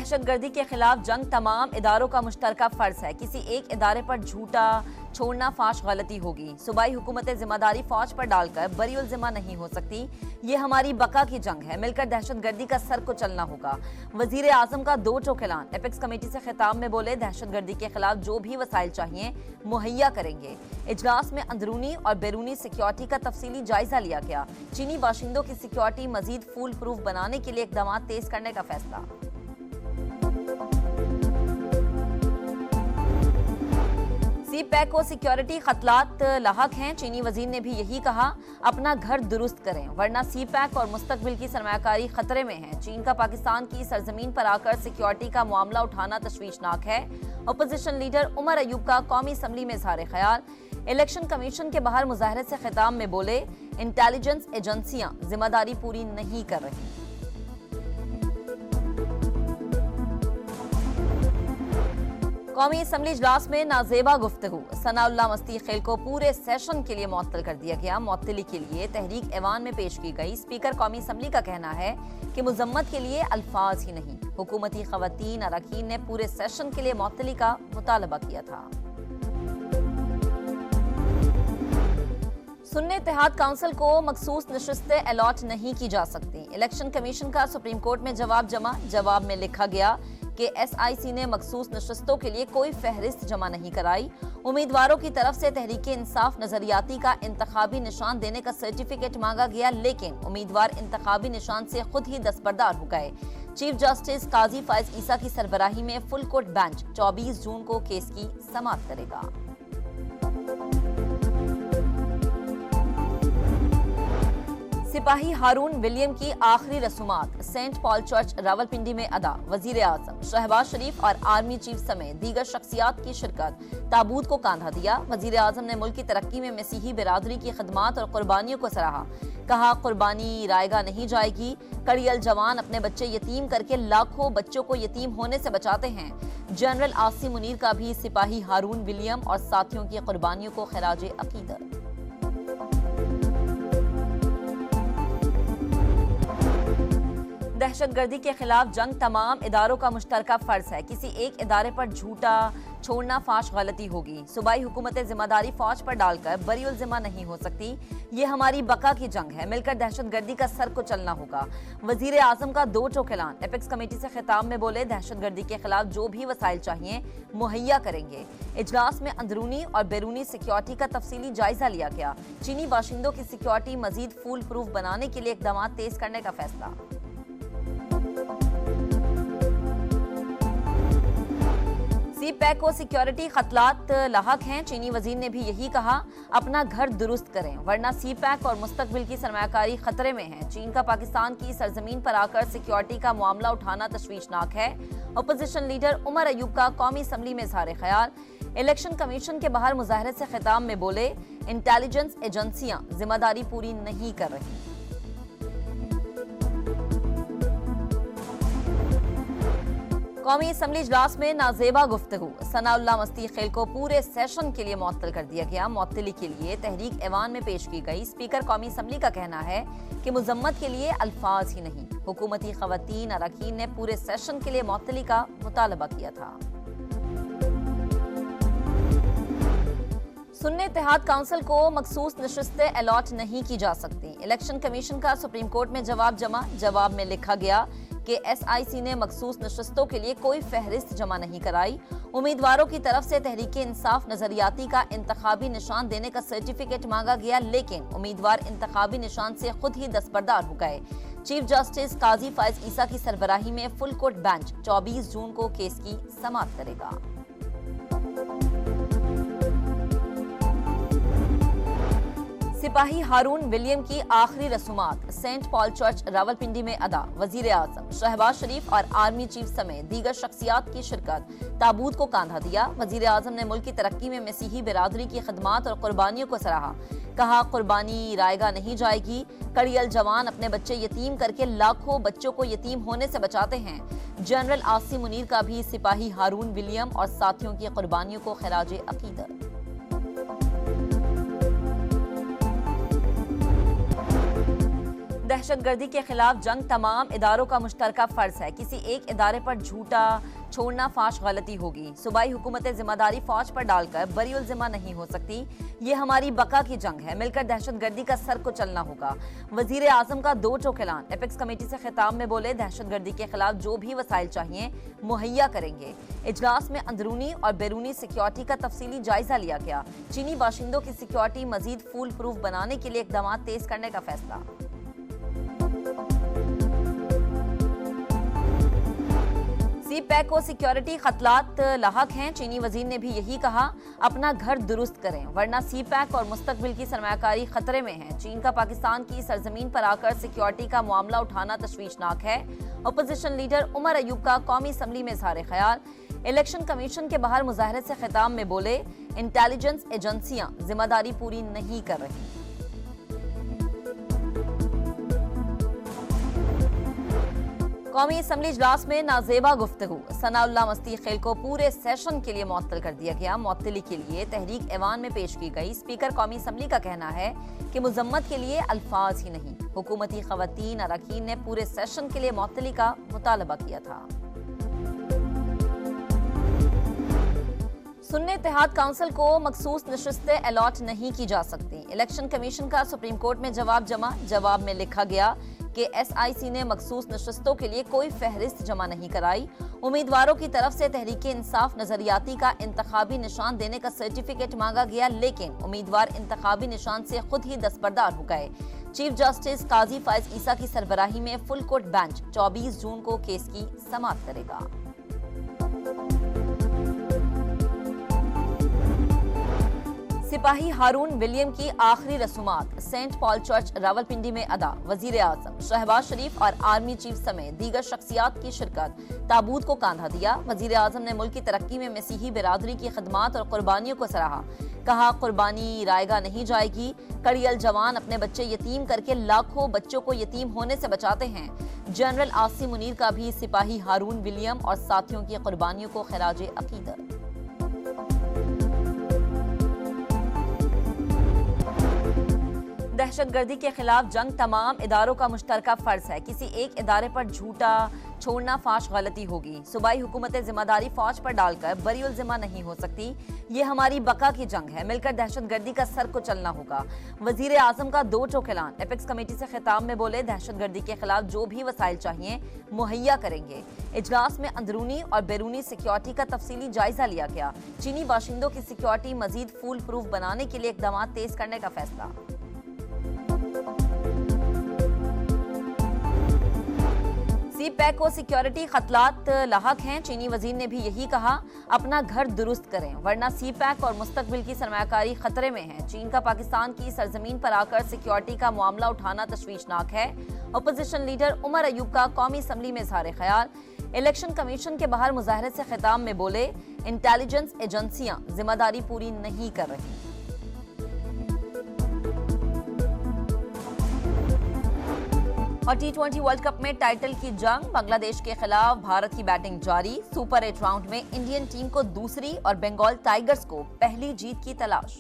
दहशतगर्दी के खिलाफ जंग तमाम इदारों का मुश्तरका फर्ज है। किसी एक इदारे पर झूठा छोड़ना फाश गलती होगी। सूबाई हुकूमतें जिम्मेदारी फौज पर डालकर बरी उल जिम्मा नहीं हो सकती। ये हमारी बका की जंग है। मिलकर दहशतगर्दी का सर को चलना होगा। वजीर आजम का दो टोक ऐलान। एपेक्स कमेटी से खिताब में बोले, दहशतगर्दी के खिलाफ जो भी वसाइल चाहिए मुहैया करेंगे। इजलास में अंदरूनी और बैरूनी सिक्योरिटी का तफसीली जायजा लिया गया। चीनी बाशिंदों की सिक्योरिटी मजीद फूल प्रूफ बनाने के लिए इकदाम तेज करने का फैसला। सी पैक को सिक्योरिटी खतलात लाहक हैं। चीनी वजीर ने भी यही कहा, अपना घर दुरुस्त करें वरना सी पैक और मुस्तकबिल की सरमायाकारी खतरे में है। चीन का पाकिस्तान की सरजमीन पर आकर सिक्योरिटी का मामला उठाना तशवीशनाक है। अपोजिशन लीडर उमर अयूब का कौमी असम्बली में इजहार ख्याल। इलेक्शन कमीशन के बाहर मुजाहरे से खिताब में बोले, इंटेलिजेंस एजेंसियां जिम्मेदारी पूरी नहीं कर रही। कौमी असम्बली इजलास में नाजेबा गुफ्तगू। सनाउल्लाह मस्ती खेल को पूरे सेशन के लिए मुअत्तल कर दिया गया। मुअत्तली के लिए तहरीक ऐवान में पेश की गई। स्पीकर कौमी असम्बली का कहना है कि मुजम्मत के लिए अल्फाज ही नहीं, हुकूमती खवातीन अरकान ने पूरे सेशन के लिए मुअत्तली का मुतालबा किया था। सुन्नी इत्तेहाद काउंसिल को मखसूस नशिस्तें अलॉट नहीं की जा सकती। इलेक्शन कमीशन का सुप्रीम कोर्ट में जवाब जमा। जवाब में लिखा गया कि SIC ने मखसूस नशिस्तों के लिए कोई फहरिस्त जमा नहीं कराई। उम्मीदवारों की तरफ से तहरीक इंसाफ नजरियाती का इंतखाबी निशान देने का सर्टिफिकेट मांगा गया, लेकिन उम्मीदवार इंतखाबी निशान से खुद ही दस्तबरदार हो गए। चीफ जस्टिस काजी फायज ईसा की सरबराही में फुल कोर्ट बेंच 24 जून को केस की समाअत करेगा। सिपाही हारून विलियम की आखिरी रसूमात सेंट पॉल चर्च रावलपिंडी में अदा। वजीर आजम शहबाज शरीफ और आर्मी चीफ समेत दीगर शख्सियात की शिरकत। ताबूत को कांधा दिया। वजीर आजम ने मुल्क की तरक्की में मसीही बिरादरी की खदमात और कुर्बानियों को सराहा। कहा, कुर्बानी रायगा नहीं जाएगी। कड़ियल जवान अपने बच्चे यतीम करके लाखों बच्चों को यतीम होने से बचाते हैं। जनरल आसिम मुनीर का भी सिपाही हारून विलियम और साथियों की कुर्बानियों को खराज अकीदत। दहशतगर्दी के खिलाफ जंग तमाम इदारों का मुश्तरका फर्ज है। किसी एक इदारे पर झूठा छोड़ना फाश गलती होगी। सूबाई हुकूमतें जिम्मेदारी फौज पर डालकर बरी उल जिम्मा नहीं हो सकती। ये हमारी बका की जंग है। मिलकर दहशतगर्दी का सर को चलना होगा। वजीर आजम का दो टोक ऐलान। एपेक्स कमेटी से खिताब में बोले, दहशतगर्दी के खिलाफ जो भी वसाइल चाहिए मुहैया करेंगे। इजलास में अंदरूनी और बैरूनी सिक्योरिटी का तफसीली जायजा लिया गया। चीनी बाशिंदों की सिक्योरिटी मजीद फूल प्रूफ बनाने के लिए इकदाम तेज करने का फैसला। सी पैक को सिक्योरिटी खतलात लाहक हैं। चीनी वजीर ने भी यही कहा, अपना घर दुरुस्त करें वरना सी पैक और मुस्तकबिल की सरमायाकारी खतरे में है। चीन का पाकिस्तान की सरजमीन पर आकर सिक्योरिटी का मामला उठाना तशवीशनाक है। अपोजिशन लीडर उमर अयूब का कौमी असम्बली में इजहार ख्याल। इलेक्शन कमीशन के बाहर मुजाहरे से खिताब में बोले, इंटेलिजेंस एजेंसियां जिम्मेदारी पूरी नहीं कर रही। कौमी असम्बली इजलास में नाजेबा गुफ्तगू। सनाउल्लाह मस्ती खेल को पूरे सेशन के लिए मुअत्तल कर दिया गया। मुअत्तली के लिए तहरीक ऐवान में पेश की गई। स्पीकर कौमी असम्बली का कहना है कि मुजम्मत के लिए अल्फाज ही नहीं, हुकूमती खवातीन अरकान ने पूरे सेशन के लिए मुअत्तली का मुतालबा किया था। सुन्नी इत्तेहाद काउंसिल को मखसूस नशिस्तें अलॉट नहीं की जा सकती। इलेक्शन कमीशन का सुप्रीम कोर्ट में जवाब जमा। जवाब में लिखा गया कि SIC ने मखसूस नशिस्तों के लिए कोई फहरिस्त जमा नहीं कराई। उम्मीदवारों की तरफ से तहरीक इंसाफ नजरियाती का इंतखाबी निशान देने का सर्टिफिकेट मांगा गया, लेकिन उम्मीदवार इंतखाबी निशान से खुद ही दस्तबरदार हो गए। चीफ जस्टिस काजी फायज ईसा की सरबराही में फुल कोर्ट बेंच 24 जून को केस की समाअत करेगा। सिपाही हारून विलियम की आखिरी रसूमात सेंट पॉल चर्च रावलपिंडी में अदा। वजीर आजम शहबाज शरीफ और आर्मी चीफ समेत दीगर शख्सियात की शिरकत। ताबूत को कांधा दिया। वजीर आजम ने मुल्क की तरक्की में मसीही बिरादरी की खदमात और कुर्बानियों को सराहा। कहा, कुर्बानी रायगा नहीं जाएगी। कड़ियल जवान अपने बच्चे यतीम करके लाखों बच्चों को यतीम होने से बचाते हैं। जनरल आसिम मुनीर का भी सिपाही हारून विलियम और साथियों की कुर्बानियों को खराज अकीदत। दहशतगर्दी के खिलाफ जंग तमाम इदारों का मुश्तरका फर्ज है। किसी एक इदारे पर झूठा छोड़ना फाश गलती होगी। सूबाई हुकूमतें जिम्मेदारी फौज पर डालकर बरी उल जिम्मा नहीं हो सकती। ये हमारी बका की जंग है। मिलकर दहशतगर्दी का सर को चलना होगा। वजीर आजम का दो टोक ऐलान। एपेक्स कमेटी से खिताब में बोले, दहशतगर्दी के खिलाफ जो भी वसाइल चाहिए मुहैया करेंगे। इजलास में अंदरूनी और बैरूनी सिक्योरिटी का तफसीली जायजा लिया गया। चीनी बाशिंदों की सिक्योरिटी मजीद फूल प्रूफ बनाने के लिए इकदाम तेज करने का फैसला। सी पैक को सिक्योरिटी खतलात लाहक हैं। चीनी वजीर ने भी यही कहा, अपना घर दुरुस्त करें वरना सी पैक और मुस्तकबिल की सरमायाकारी खतरे में है। चीन का पाकिस्तान की सरजमीन पर आकर सिक्योरिटी का मामला उठाना तशवीशनाक है। अपोजिशन लीडर उमर अयूब का कौमी असम्बली में इजहार ख्याल। इलेक्शन कमीशन के बाहर मुजाहरे से खिताब में बोले, इंटेलिजेंस एजेंसियां जिम्मेदारी पूरी नहीं कर रही। कौमी असम्बली इजलास में नाजेबा गुफ्तगू। सनाउल्लाह मस्ती खेल को पूरे सेशन के लिए मुअत्तल कर दिया गया। मुअत्तली के लिए तहरीक ऐवान में पेश की गई। स्पीकर कौमी असम्बली का कहना है कि मुजम्मत के लिए अल्फाज ही नहीं, हुकूमती खवातीन अरकान ने पूरे सेशन के लिए मुअत्तली का मुतालबा किया था। सुन्नी इत्तेहाद काउंसिल को मखसूस नशिस्तें अलॉट नहीं की जा सकती। इलेक्शन कमीशन का सुप्रीम कोर्ट में जवाब जमा। जवाब में लिखा गया कि SIC ने मखसूस नशिस्तों के लिए कोई फहरिस्त जमा नहीं कराई। उम्मीदवारों की तरफ से तहरीक इंसाफ नजरियाती का इंतखाबी निशान देने का सर्टिफिकेट मांगा गया, लेकिन उम्मीदवार इंतखाबी निशान से खुद ही दस्तबरदार हो गए। चीफ जस्टिस काजी फाइज ईसा की सरबराही में फुल कोर्ट बेंच 24 जून को केस की समाअत करेगा। सिपाही हारून विलियम की आखिरी रसूमात सेंट पॉल चर्च रावलपिंडी में अदा। वजीर आजम शहबाज शरीफ और आर्मी चीफ समेत दीगर शख्सियात की शिरकत। ताबूत को कांधा दिया। वजीर आजम ने मुल्क की तरक्की में मसीही बिरादरी की खदमात और कुर्बानियों को सराहा। कहा, कुर्बानी रायगा नहीं जाएगी। कड़ियल जवान अपने बच्चे यतीम करके लाखों बच्चों को यतीम होने से बचाते हैं। जनरल आसिम मुनीर का भी सिपाही हारून विलियम और साथियों की कुर्बानियों को खराजे अकीदत। दहशतगर्दी के खिलाफ जंग तमाम इदारों का मुश्तरका फर्ज है। किसी एक इदारे पर झूठा छोड़ना फाश गलती होगी। सूबाई हुकूमतें जिम्मेदारी फौज पर डालकर बरी उल जिम्मा नहीं हो सकती। ये हमारी बका की जंग है। मिलकर दहशतगर्दी का सर को चलना होगा। वजीर आजम का दो टोक ऐलान। एपेक्स कमेटी से खिताब में बोले, दहशतगर्दी के खिलाफ जो भी वसाइल चाहिए मुहैया करेंगे। इजलास में अंदरूनी और बैरूनी सिक्योरिटी का तफसीली जायजा लिया गया। चीनी बाशिंदों की सिक्योरिटी मजीद फूल प्रूफ बनाने के लिए इकदाम तेज करने का फैसला। सी पैक को सिक्योरिटी खतलात लाहक हैं। चीनी वजीर ने भी यही कहा, अपना घर दुरुस्त करें वरना सी पैक और मुस्तकबिल की सरमायाकारी खतरे में है। चीन का पाकिस्तान की सरजमीन पर आकर सिक्योरिटी का मामला उठाना तशवीशनाक है। अपोजिशन लीडर उमर अयूब का कौमी असम्बली में इजहार ख्याल। इलेक्शन कमीशन के बाहर मुजाहरे से खिताब में बोले, इंटेलिजेंस एजेंसियां जिम्मेदारी पूरी नहीं कर रही। और T20 वर्ल्ड कप में टाइटल की जंग। बांग्लादेश के खिलाफ भारत की बैटिंग जारी। सुपर 8 राउंड में इंडियन टीम को दूसरी और बंगाल टाइगर्स को पहली जीत की तलाश।